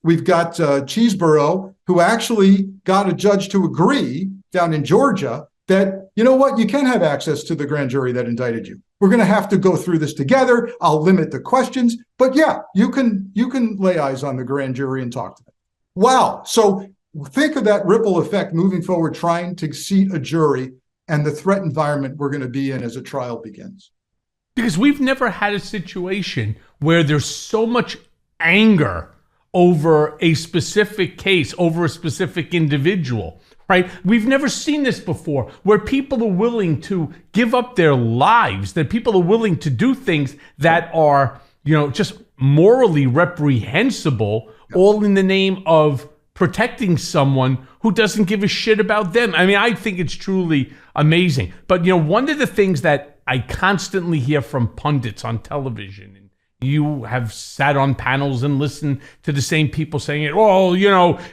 Cheeseborough, who actually got a judge to agree down in Georgia that, you know what, you can have access to the grand jury that indicted you. We're going to have to go through this together. I'll limit the questions. But yeah, you can lay eyes on the grand jury and talk to them. Wow. So think of that ripple effect moving forward, trying to seat a jury and the threat environment we're going to be in as a trial begins. Because we've never had a situation where there's so much anger over a specific case, over a specific individual, right? We've never seen this before, where people are willing to give up their lives, that people are willing to do things that are, just morally reprehensible, all in the name of protecting someone who doesn't give a shit about them. I mean, I think it's truly amazing. But, one of the things that I constantly hear from pundits on television, and you have sat on panels and listened to the same people saying it,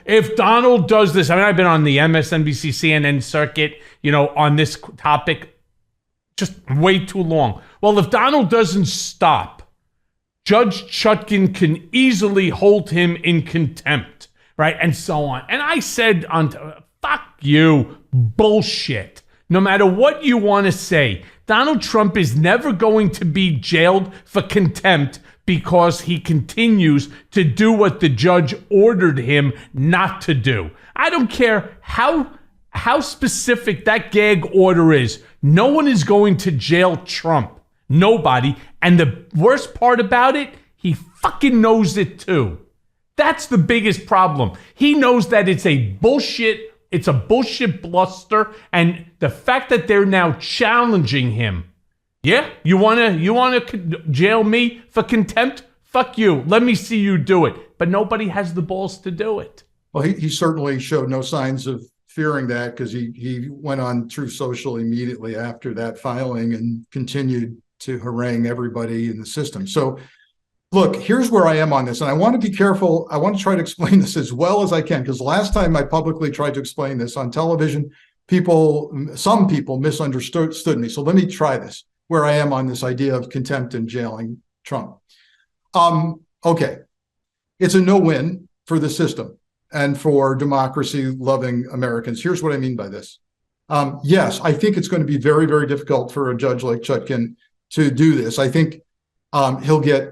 if Donald does this, I mean, I've been on the MSNBC, CNN circuit, on this topic just way too long. Well, if Donald doesn't stop, Judge Chutkan can easily hold him in contempt, right? And so on. And I said, fuck you, bullshit. No matter what you want to say, Donald Trump is never going to be jailed for contempt because he continues to do what the judge ordered him not to do. I don't care how specific that gag order is. No one is going to jail Trump. Nobody. And the worst part about it, he fucking knows it too. That's the biggest problem. He knows that it's a bullshit bluster, and the fact that they're now challenging him. Yeah, you wanna jail me for contempt? Fuck you. Let me see you do it. But nobody has the balls to do it. Well, he certainly showed no signs of fearing that, because he went on Truth Social immediately after that filing and continued to harangue everybody in the system. So look, here's where I am on this, and I want to be careful. I want to try to explain this as well as I can, because last time I publicly tried to explain this on television, some people misunderstood me. So let me try this, where I am on this idea of contempt and jailing Trump. Okay, it's a no-win for the system and for democracy-loving Americans. Here's what I mean by this. Yes, I think it's going to be very, very difficult for a judge like Chutkan to do this. I think he'll get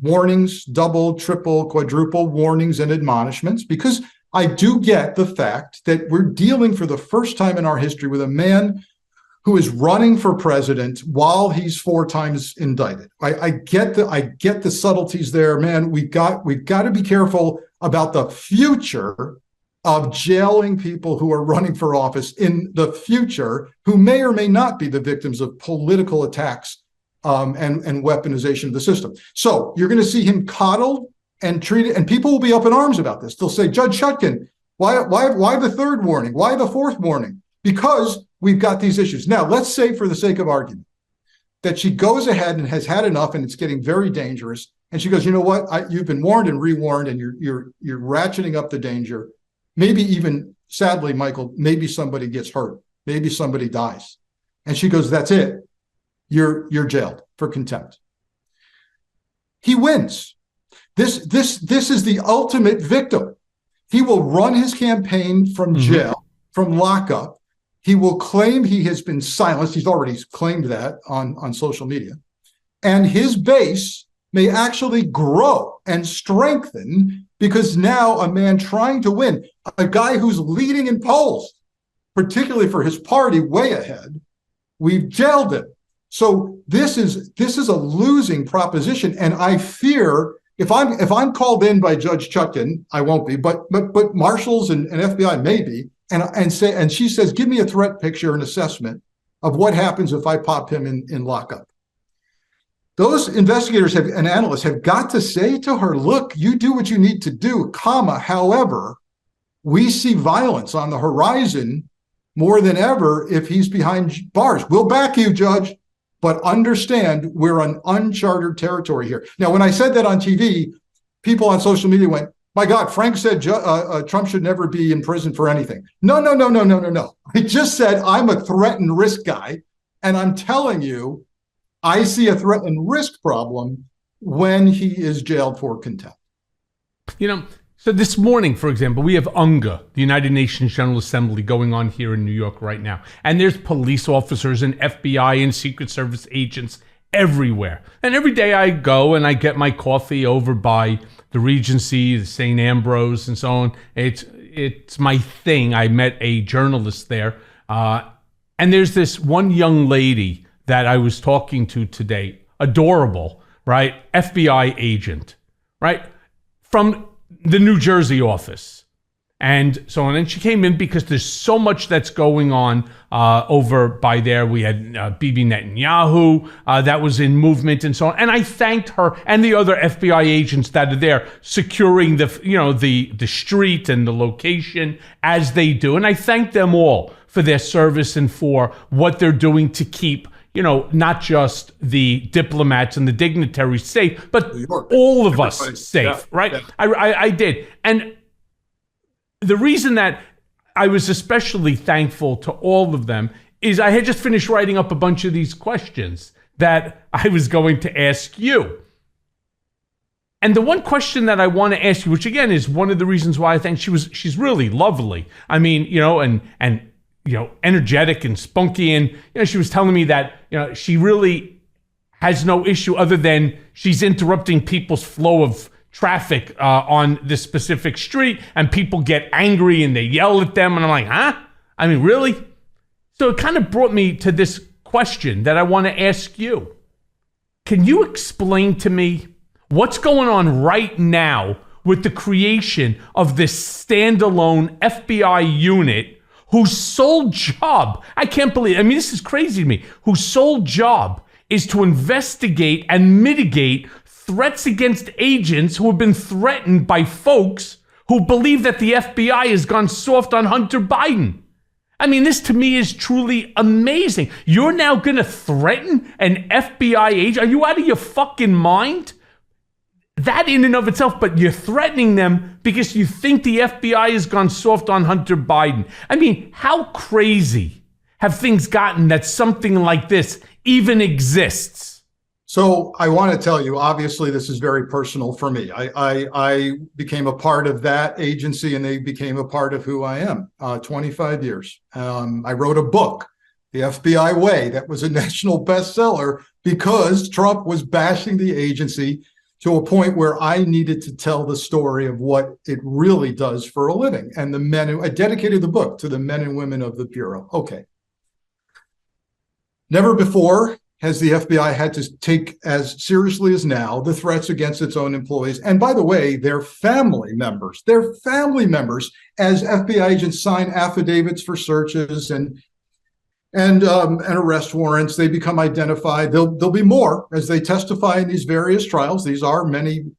warnings, double, triple, quadruple warnings and admonishments, because I do get the fact that we're dealing for the first time in our history with a man who is running for president while he's 4 times indicted. I get the subtleties there, man. We've got to be careful about the future of jailing people who are running for office in the future, who may or may not be the victims of political attacks and weaponization of the system. So you're going to see him coddled and treated, and people will be up in arms about this. They'll say, Judge Chutkan, why the 3rd warning? Why the 4th warning? Because we've got these issues. Now, let's say, for the sake of argument, that she goes ahead and has had enough, and it's getting very dangerous. And she goes, you know what? You've been warned and rewarned, and you're ratcheting up the danger. Maybe even, sadly, Michael, maybe somebody gets hurt. Maybe somebody dies. And she goes, that's it. You're jailed for contempt. He wins. This is the ultimate victim. He will run his campaign from jail, from lockup. He will claim he has been silenced. He's already claimed that on social media. And his base may actually grow and strengthen, because now a man trying to win, a guy who's leading in polls, particularly for his party, way ahead, we've jailed him. So this is a losing proposition, and I fear if I'm called in by Judge Chutkan, I won't be, but marshals and FBI may be, and she says, give me a threat picture and assessment of what happens if I pop him in lockup. Those investigators and analysts have got to say to her, look, you do what you need to do, however, we see violence on the horizon more than ever if he's behind bars. We'll back you, Judge. But understand, we're on uncharted territory here. Now, when I said that on TV, people on social media went, my God, Frank said Trump should never be in prison for anything. No. I just said I'm a threat and risk guy. And I'm telling you, I see a threat and risk problem when he is jailed for contempt. So this morning, for example, we have UNGA, the United Nations General Assembly, going on here in New York right now. And there's police officers and FBI and Secret Service agents everywhere. And every day I go and I get my coffee over by the Regency, the St. Ambrose, and so on. It's my thing. I met a journalist there. And there's this one young lady that I was talking to today, adorable, right? FBI agent, right? From the New Jersey office. And so on. And she came in because there's so much that's going on over by there. We had Bibi Netanyahu that was in movement and so on. And I thanked her and the other FBI agents that are there securing the street and the location as they do. And I thanked them all for their service and for what they're doing to keep, not just the diplomats and the dignitaries safe, but all of us safe, right? Yeah. I did. And the reason that I was especially thankful to all of them is I had just finished writing up a bunch of these questions that I was going to ask you. And the one question that I want to ask you, which again is one of the reasons why I think she's really lovely. I mean, and energetic and spunky, and she was telling me that she really has no issue other than she's interrupting people's flow of traffic on this specific street, and people get angry and they yell at them, and I'm like, huh? I mean, really? So it kind of brought me to this question that I want to ask you. Can you explain to me what's going on right now with the creation of this standalone FBI unit whose sole job, I can't believe, I mean, this is crazy to me, whose sole job is to investigate and mitigate threats against agents who have been threatened by folks who believe that the FBI has gone soft on Hunter Biden. I mean, this to me is truly amazing. You're now going to threaten an FBI agent? Are you out of your fucking mind? That in and of itself, but you're threatening them because you think the FBI has gone soft on Hunter Biden. I mean, how crazy have things gotten that something like this even exists? So I want to tell you, obviously, this is very personal for me. I became a part of that agency, and they became a part of who I am. 25 years. I wrote a book, The FBI Way, that was a national bestseller because Trump was bashing the agency to a point where I needed to tell the story of what it really does for a living. And I dedicated the book to the men and women of the Bureau. Okay. Never before has the FBI had to take as seriously as now the threats against its own employees. And by the way, their family members, as FBI agents sign affidavits for searches and arrest warrants, they become identified. There'll be more as they testify in these various trials. These are in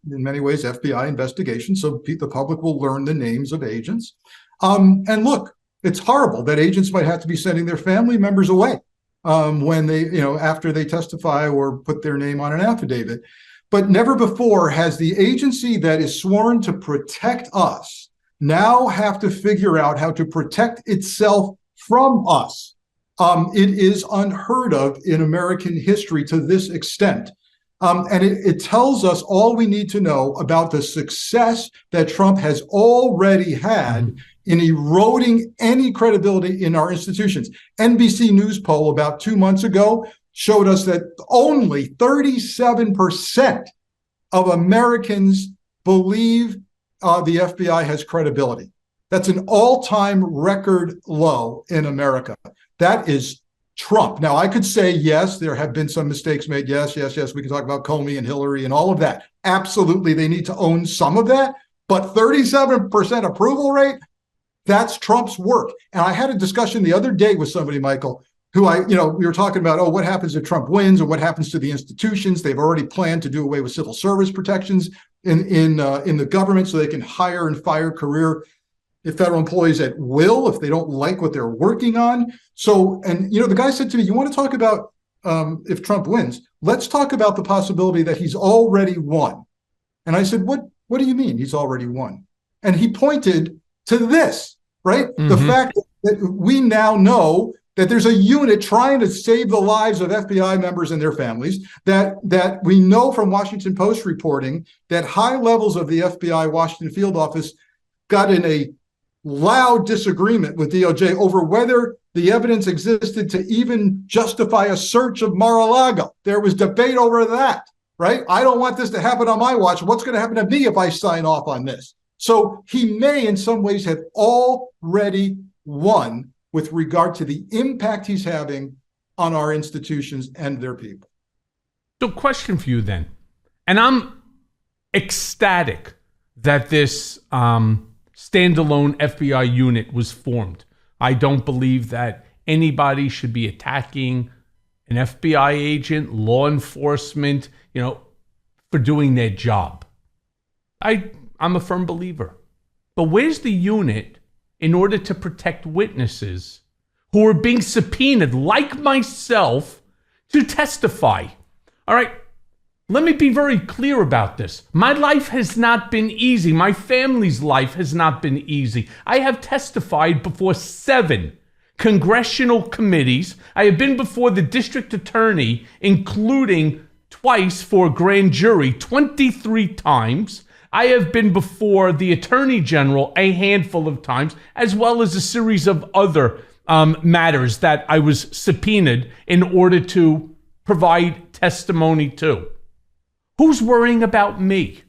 many ways FBI investigations, so the public will learn the names of agents. And look, it's horrible that agents might have to be sending their family members away when they, after they testify or put their name on an affidavit. But never before has the agency that is sworn to protect us now have to figure out how to protect itself from us. It is unheard of in American history to this extent. And it tells us all we need to know about the success that Trump has already had in eroding any credibility in our institutions. NBC News poll about 2 months ago showed us that only 37% of Americans believe the FBI has credibility. That's an all-time record low in America. That is Trump. Now, I could say, yes, there have been some mistakes made. Yes. We can talk about Comey and Hillary and all of that. Absolutely, they need to own some of that. But 37% approval rate, that's Trump's work. And I had a discussion the other day with somebody, Michael, who we were talking about, what happens if Trump wins and what happens to the institutions? They've already planned to do away with civil service protections in the government so they can hire and fire career federal employees at will if they don't like what they're working on. So, and the guy said to me, you want to talk about if Trump wins, let's talk about the possibility that he's already won. And I said, what do you mean he's already won? And he pointed to this, right? Mm-hmm. The fact that we now know that there's a unit trying to save the lives of FBI members and their families, that we know from Washington Post reporting that high levels of the FBI Washington field office got in a loud disagreement with DOJ over whether the evidence existed to even justify a search of Mar-a-Lago. There was debate over that, right? I don't want this to happen on my watch. What's going to happen to me if I sign off on this? So he may, in some ways, have already won with regard to the impact he's having on our institutions and their people. So, question for you then, and I'm ecstatic that this standalone FBI unit was formed. I don't believe that anybody should be attacking an FBI agent, law enforcement, for doing their job. I'm a firm believer. But where's the unit in order to protect witnesses who are being subpoenaed, like myself, to testify? All right, let me be very clear about this. My life has not been easy. My family's life has not been easy. I have testified before 7 congressional committees. I have been before the district attorney, including twice for a grand jury, 23 times. I have been before the attorney general a handful of times, as well as a series of other matters that I was subpoenaed in order to provide testimony to. Who's worrying about me?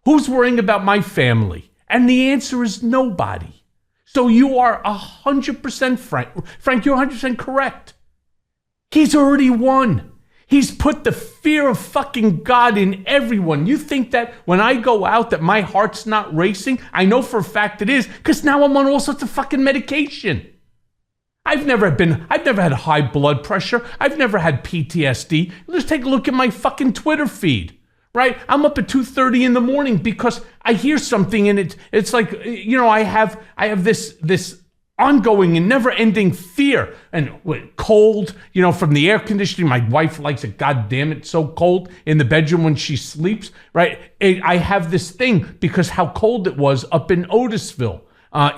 Who's worrying about my family? And the answer is nobody. So you are 100% Frank, you're 100% correct. He's already won. He's put the fear of fucking God in everyone. You think that when I go out that my heart's not racing? I know for a fact it is, because now I'm on all sorts of fucking medication. I've never had high blood pressure. I've never had PTSD. Just take a look at my fucking Twitter feed, right? I'm up at 2:30 in the morning because I hear something and it's like, I have this ongoing and never-ending fear and cold, from the air conditioning. My wife likes it, God damn it, so cold in the bedroom when she sleeps, right? I have this thing because how cold it was up in Otisville.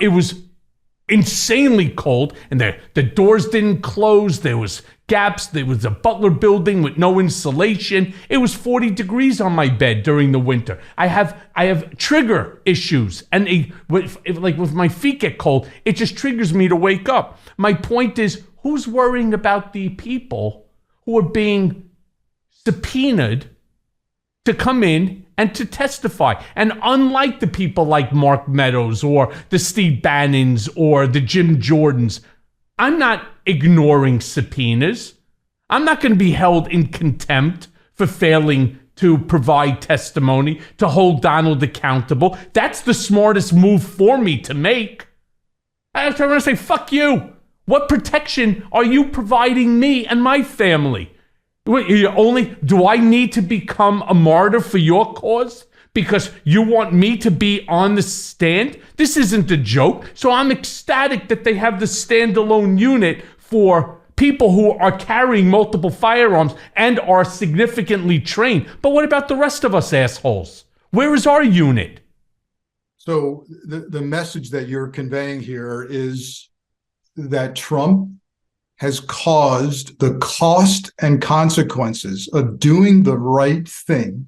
It was insanely cold, and the doors didn't close. There was gaps. There was a Butler building with no insulation. It was 40 degrees on my bed during the winter. I have trigger issues, and with my feet get cold, it just triggers me to wake up. My point is, who's worrying about the people who are being subpoenaed to come in and to testify? And unlike the people like Mark Meadows or the Steve Bannons or the Jim Jordans, I'm not ignoring subpoenas. I'm not going to be held in contempt for failing to provide testimony, to hold Donald accountable. That's the smartest move for me to make. I'm going to say, fuck you. What protection are you providing me and my family? Do I need to become a martyr for your cause because you want me to be on the stand? This isn't a joke. So I'm ecstatic that they have the standalone unit for people who are carrying multiple firearms and are significantly trained. But what about the rest of us assholes? Where is our unit? So the message that you're conveying here is that Trump has caused the cost and consequences of doing the right thing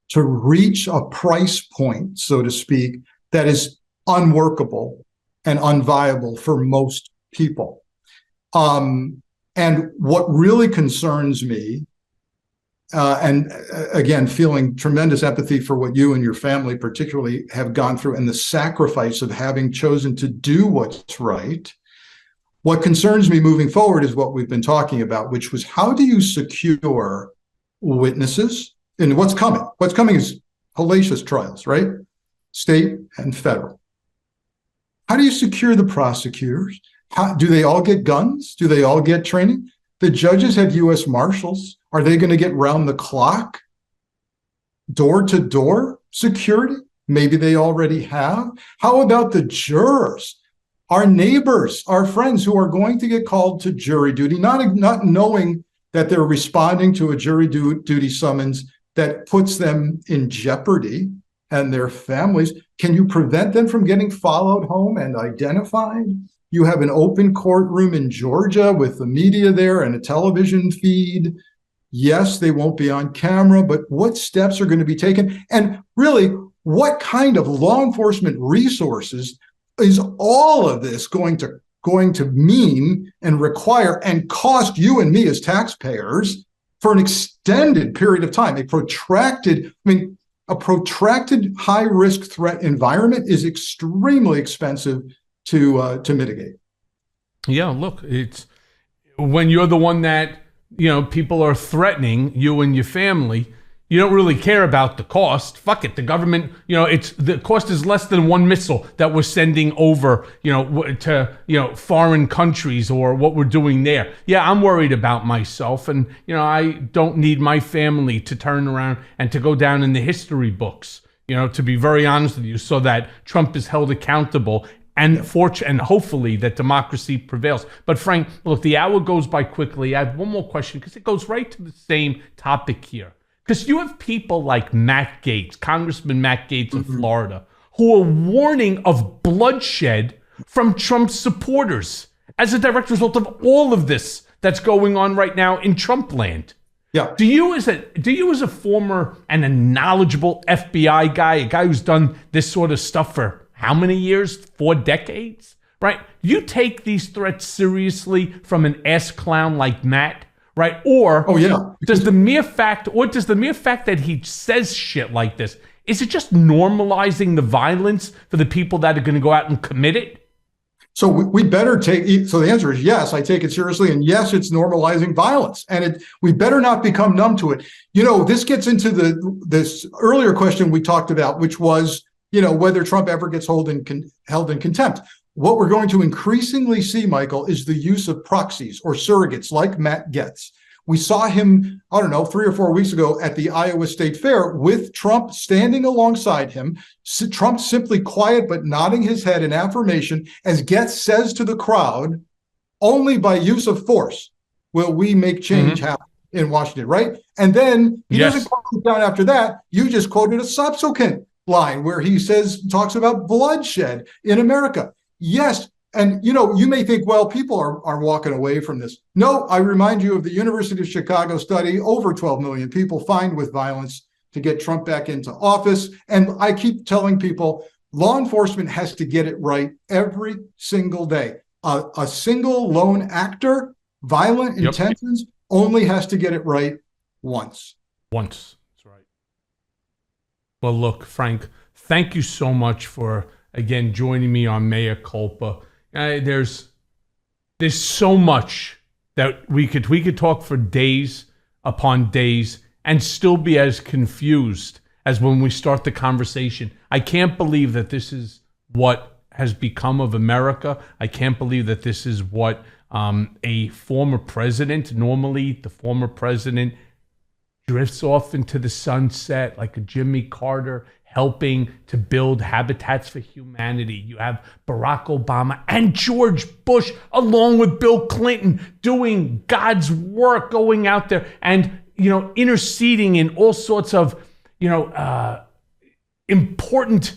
to reach a price point, so to speak, that is unworkable and unviable for most people. And what really concerns me, and again, feeling tremendous empathy for what you and your family particularly have gone through and the sacrifice of having chosen to do what's right. What concerns me moving forward is what we've been talking about, which was how do you secure witnesses? And what's coming? What's coming is hellacious trials, right? State and federal. How do you secure the prosecutors? Do they all get guns? Do they all get training? The judges have U.S. Marshals. Are they going to get round the clock, door-to-door security? Maybe they already have. How about the jurors? Our neighbors, our friends who are going to get called to jury duty, not knowing that they're responding to a jury duty summons that puts them in jeopardy and their families. Can you prevent them from getting followed home and identified? You have an open courtroom in Georgia with the media there and a television feed. Yes, they won't be on camera, but what steps are going to be taken? And really, what kind of law enforcement resources is all of this going to mean and require and cost you and me as taxpayers for an extended period of time? A protracted high-risk threat environment is extremely expensive to mitigate. Yeah, look, it's when you're the one that, people are threatening you and your family, you don't really care about the cost. Fuck it. The government, the cost is less than one missile that we're sending over, to, foreign countries or what we're doing there. Yeah, I'm worried about myself. And, I don't need my family to turn around and to go down in the history books, to be very honest with you, so that Trump is held accountable and hopefully that democracy prevails. But Frank, look, the hour goes by quickly. I have one more question because it goes right to the same topic here. Because you have people like Matt Gaetz, Congressman Matt Gaetz of Florida, who are warning of bloodshed from Trump's supporters as a direct result of all of this that's going on right now in Trump land. Yeah. Do you as a former and a knowledgeable FBI guy, a guy who's done this sort of stuff for how many years? 4 decades, right? You take these threats seriously from an ass clown like Matt, right? Or does the mere fact that he says shit like this, is it just normalizing the violence for the people that are going to go out and commit it? So we better so the answer is yes, I take it seriously. And yes, it's normalizing violence. And we better not become numb to it. This gets into this earlier question we talked about, which was, whether Trump ever gets held in contempt. What we're going to increasingly see, Michael, is the use of proxies or surrogates like Matt Gaetz. We saw him, 3 or 4 weeks ago at the Iowa State Fair with Trump standing alongside him. Trump simply quiet but nodding his head in affirmation as Gaetz says to the crowd, only by use of force will we make change happen in Washington, right? And then he doesn't quote it down after that. You just quoted a subsequent line where he talks about bloodshed in America. Yes. And, you may think, well, people are walking away from this. No, I remind you of the University of Chicago study, over 12 million people fined with violence to get Trump back into office. And I keep telling people, law enforcement has to get it right every single day. A single lone actor, violent intentions, only has to get it right once. That's right. Well, look, Frank, thank you so much for, again, joining me on Mea Culpa. There's so much that we could talk for days upon days and still be as confused as when we start the conversation. I can't believe that this is what has become of America. I can't believe that this is what a former president, normally the former president drifts off into the sunset like a Jimmy Carter, helping to build habitats for humanity. You have Barack Obama and George Bush, along with Bill Clinton, doing God's work, going out there and, interceding in all sorts of, important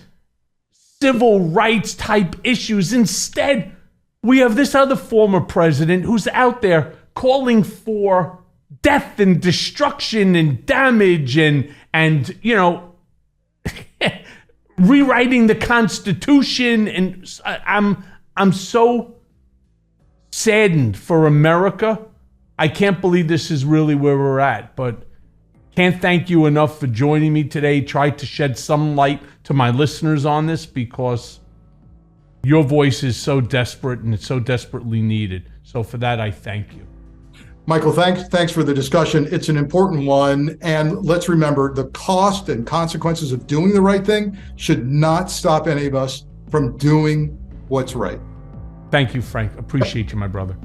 civil rights type issues. Instead, we have this other former president who's out there calling for death and destruction and damage and rewriting the Constitution. And I'm so saddened for America. I can't believe this is really where we're at, but can't thank you enough for joining me today. Try to shed some light to my listeners on this because your voice is so desperate and it's so desperately needed. So for that, I thank you. Michael, thanks for the discussion. It's an important one. And let's remember, the cost and consequences of doing the right thing should not stop any of us from doing what's right. Thank you, Frank. Appreciate you, my brother.